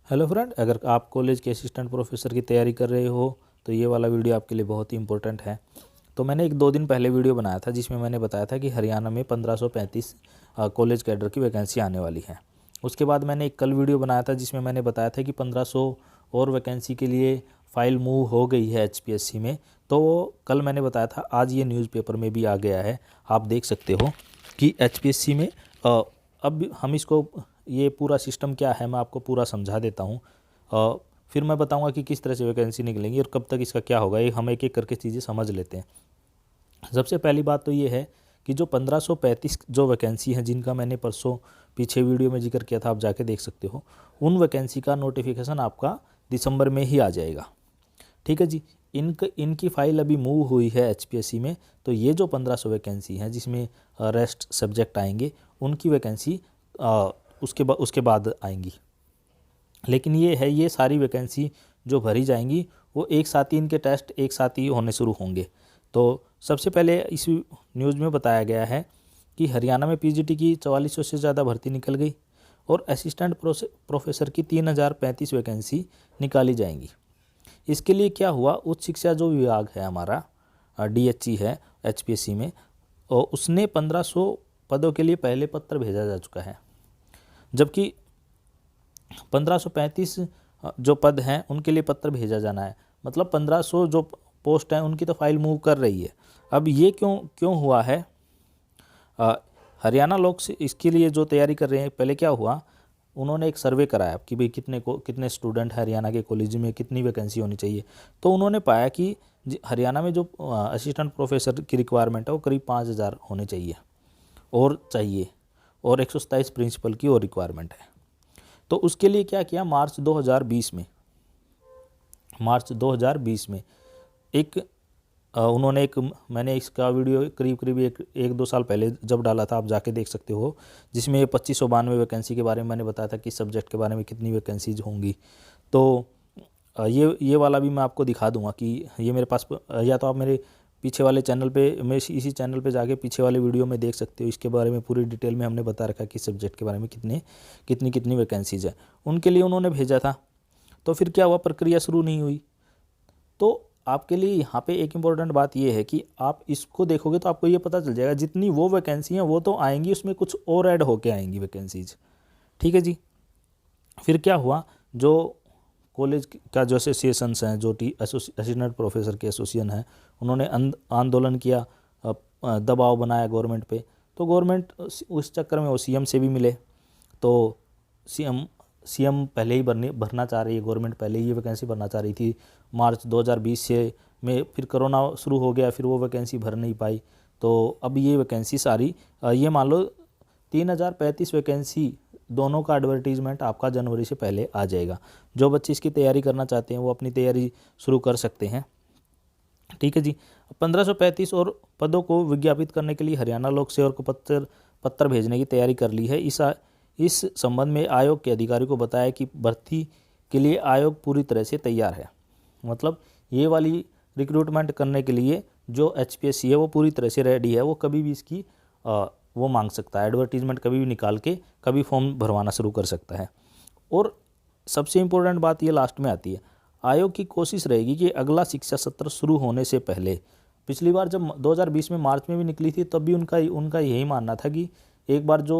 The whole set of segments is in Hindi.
हेलो फ्रेंड, अगर आप कॉलेज के असिस्टेंट प्रोफेसर की तैयारी कर रहे हो तो ये वाला वीडियो आपके लिए बहुत ही इंपॉर्टेंट है। तो मैंने 1-2 दिन पहले वीडियो बनाया था जिसमें मैंने बताया था कि हरियाणा में 1535 कॉलेज कैडर की वैकेंसी आने वाली है। उसके बाद मैंने एक कल वीडियो बनाया था जिसमें मैंने बताया था कि 1500 और वैकेंसी के लिए फ़ाइल मूव हो गई है एचपीएससी में। तो कल मैंने बताया था, आज ये न्यूज़पेपर में भी आ गया है, आप देख सकते हो कि एचपीएससी में अब हम इसको, ये पूरा सिस्टम क्या है मैं आपको पूरा समझा देता हूँ। फिर मैं बताऊंगा कि किस तरह से वैकेंसी निकलेंगी और कब तक इसका क्या होगा। ये हम एक एक करके चीज़ें समझ लेते हैं। सबसे पहली बात तो ये है कि जो 1535 जो वैकेंसी हैं जिनका मैंने परसों पीछे वीडियो में जिक्र किया था, आप जाके देख सकते हो, उन वैकेंसी का नोटिफिकेशन आपका दिसंबर में ही आ जाएगा। ठीक है जी। इनकी फ़ाइल अभी मूव हुई है एचपीएससी में, तो ये जो 1500 वैकेंसी हैं जिसमें रेस्ट सब्जेक्ट आएंगे, उनकी वैकेंसी उसके बाद आएंगी। लेकिन ये है, ये सारी वैकेंसी जो भरी जाएंगी वो एक साथ ही, इनके टेस्ट एक साथ ही होने शुरू होंगे। तो सबसे पहले इस न्यूज़ में बताया गया है कि हरियाणा में पीजीटी की 4400 से ज़्यादा भर्ती निकल गई और असिस्टेंट प्रोफेसर की 3035 वैकेंसी निकाली जाएंगी। इसके लिए क्या हुआ, उच्च शिक्षा जो विभाग है हमारा, डीएचई है एचपीएससी में, और उसने 1500 पदों के लिए पहले पत्र भेजा जा चुका है। जबकि 1535 जो पद हैं उनके लिए पत्र भेजा जाना है। मतलब 1500 जो पोस्ट हैं उनकी तो फाइल मूव कर रही है। अब ये क्यों हुआ है, हरियाणा लोग से इसके लिए जो तैयारी कर रहे हैं, पहले क्या हुआ, उन्होंने एक सर्वे कराया कि भाई कितने स्टूडेंट हरियाणा के कॉलेज में कितनी वैकेंसी होनी चाहिए। तो उन्होंने पाया कि हरियाणा में जो असिस्टेंट प्रोफेसर की रिक्वायरमेंट है वो करीब 5000 होने चाहिए, और 127 प्रिंसिपल की और रिक्वायरमेंट है। तो उसके लिए क्या किया, मार्च 2020 में मैंने इसका वीडियो करीब 1-2 साल पहले जब डाला था, आप जाके देख सकते हो, जिसमें 2592 वैकेंसी के बारे में मैंने बताया था कि सब्जेक्ट के बारे में कितनी वैकेंसीज होंगी। तो ये वाला भी मैं आपको दिखा दूंगा कि ये मेरे पास, या तो आप मेरे पीछे वाले चैनल पे, मेरे इसी चैनल पे जाके पीछे वाले वीडियो में देख सकते हो। इसके बारे में पूरी डिटेल में हमने बता रखा कि सब्जेक्ट के बारे में कितनी वैकेंसीज है। उनके लिए उन्होंने भेजा था। तो फिर क्या हुआ, प्रक्रिया शुरू नहीं हुई। तो आपके लिए यहाँ पे एक इम्पॉर्टेंट बात ये है कि आप इसको देखोगे तो आपको ये पता चल जाएगा, जितनी वो वैकेंसी हैं वो तो आएंगी, उसमें कुछ और ऐड होके आएंगी वैकेंसीज। ठीक है जी। फिर क्या हुआ, जो कॉलेज का जो एसोसिएशंस हैं, जो असिस्टेंट प्रोफेसर के एसोसिएशन हैं, उन्होंने आंदोलन किया, दबाव बनाया गवर्नमेंट पे। तो गवर्नमेंट उस चक्कर में वो सीएम से भी मिले। तो सीएम पहले ही भरना चाह रही है, गवर्नमेंट पहले ही ये वैकेंसी भरना चाह रही थी। मार्च 2020 से में फिर कोरोना शुरू हो गया, फिर वो वैकेंसी भर नहीं पाई। तो अब ये वैकेंसी सारी, ये मान लो 3035 वैकेंसी, दोनों का एडवर्टीजमेंट आपका जनवरी से पहले आ जाएगा। जो बच्चे इसकी तैयारी करना चाहते हैं वो अपनी तैयारी शुरू कर सकते हैं। ठीक है जी। 1535 और पदों को विज्ञापित करने के लिए हरियाणा लोक सेवक को पत्र भेजने की तैयारी कर ली है। इस संबंध में आयोग के अधिकारी को बताया कि भर्ती के लिए आयोग पूरी तरह से तैयार है। मतलब ये वाली रिक्रूटमेंट करने के लिए जो एचपीएससी है वो पूरी तरह से रेडी है। वो कभी भी इसकी वो मांग सकता है, एडवर्टीजमेंट कभी भी निकाल के कभी फॉर्म भरवाना शुरू कर सकता है। और सबसे इम्पोर्टेंट बात ये लास्ट में आती है, आयोग की कोशिश रहेगी कि अगला शिक्षा सत्र शुरू होने से पहले, पिछली बार जब 2020 में मार्च में भी निकली थी तब भी उनका यही मानना था कि एक बार जो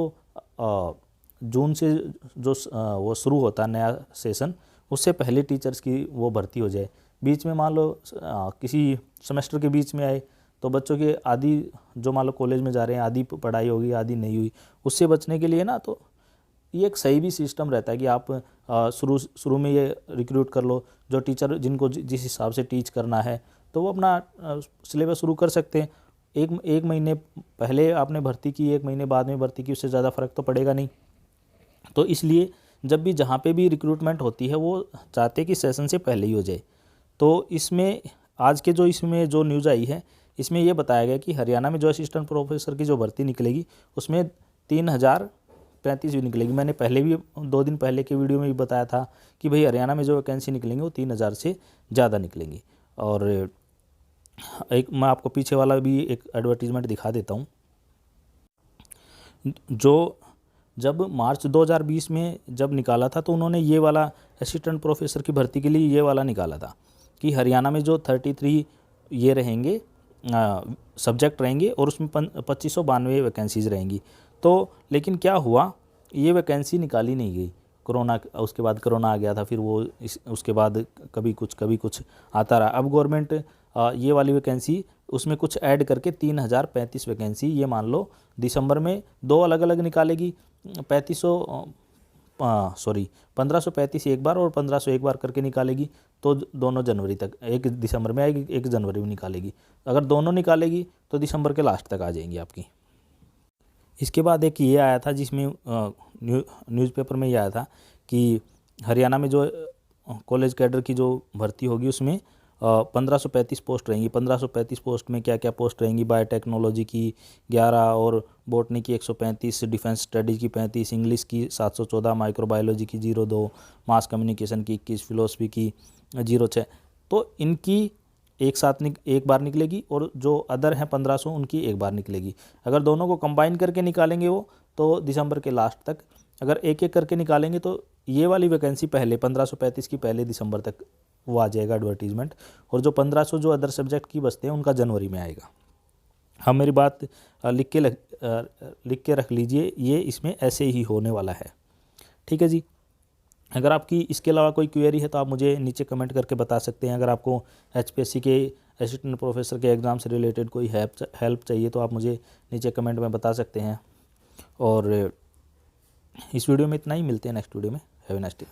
जून से जो वो शुरू होता है नया सेशन, उससे पहले टीचर्स की वो भर्ती हो जाए। बीच में मान लो किसी सेमेस्टर के बीच में आए तो बच्चों के आधी, जो मान लो कॉलेज में जा रहे हैं, आधी पढ़ाई होगी आधी नहीं हुई, उससे बचने के लिए ना, तो ये एक सही भी सिस्टम रहता है कि आप शुरू में ये रिक्रूट कर लो। जो टीचर जिनको जिस हिसाब से टीच करना है तो वो अपना सिलेबस शुरू कर सकते हैं। एक महीने पहले आपने भर्ती की, 1 महीने बाद में भर्ती की, उससे ज़्यादा फ़र्क तो पड़ेगा नहीं। तो इसलिए जब भी जहाँ पे भी रिक्रूटमेंट होती है वो चाहते हैं कि सेशन से पहले ही हो जाए। तो इसमें आज के इसमें जो न्यूज़ आई है, इसमें ये बताया गया कि हरियाणा में जो असिस्टेंट प्रोफेसर की जो भर्ती निकलेगी उसमें 3035 भी निकलेगी। मैंने पहले भी 2 दिन पहले के वीडियो में भी बताया था कि भाई हरियाणा में जो वैकेंसी निकलेंगी वो 3000 से ज़्यादा निकलेंगी। और एक मैं आपको पीछे वाला भी एक एडवर्टीजमेंट दिखा देता हूँ। जो जब मार्च 2020 में जब निकाला था तो उन्होंने ये वाला असिस्टेंट प्रोफेसर की भर्ती के लिए ये वाला निकाला था कि हरियाणा में जो 33 ये रहेंगे सब्जेक्ट रहेंगे और उसमें 2592 वैकेंसीज रहेंगी। तो लेकिन क्या हुआ, ये वैकेंसी निकाली नहीं गई। कोरोना, उसके बाद कोरोना आ गया था, फिर वो उसके बाद कभी कुछ आता रहा। अब गवर्नमेंट ये वाली वैकेंसी उसमें कुछ ऐड करके 3035 वैकेंसी, ये मान लो दिसंबर में 2 अलग अलग निकालेगी। 1535 एक बार और 1500 एक बार करके निकालेगी। तो दोनों जनवरी तक, एक दिसंबर में आएगी, एक जनवरी में निकालेगी। अगर दोनों निकालेगी तो दिसंबर के लास्ट तक आ जाएंगी आपकी। इसके बाद एक ये आया था जिसमें न्यूज़पेपर में ये आया था कि हरियाणा में जो कॉलेज कैडर की जो भर्ती होगी उसमें 1535 पोस्ट रहेंगी। 1535 पोस्ट में क्या क्या पोस्ट रहेंगी, बायोटेक्नोलॉजी की 11 और बॉटनी की 135, डिफेंस स्टडीज़ की 35, इंग्लिश की 714, माइक्रोबायोलॉजी की 02, मास कम्युनिकेशन की 21, फिलोसफी की 06। तो इनकी एक साथ एक बार निकलेगी और जो अदर हैं 1500 उनकी एक बार निकलेगी। अगर दोनों को कंबाइन करके निकालेंगे वो तो दिसंबर के लास्ट तक, अगर एक एक करके निकालेंगे तो ये वाली वैकेंसी पहले 1535 की पहले दिसंबर तक वो आ जाएगा एडवर्टीजमेंट, और जो 1500 जो अदर सब्जेक्ट की बचते हैं उनका जनवरी में आएगा। हम मेरी बात लिख के रख लीजिए, ये इसमें ऐसे ही होने वाला है। ठीक है जी। अगर आपकी इसके अलावा कोई क्वेरी है तो आप मुझे नीचे कमेंट करके बता सकते हैं। अगर आपको HPSC के असिस्टेंट प्रोफेसर के एग्ज़ाम से रिलेटेड कोई हेल्प चाहिए तो आप मुझे नीचे कमेंट में बता सकते हैं। और इस वीडियो में इतना ही, मिलते हैं नेक्स्ट वीडियो में। Have a nice day.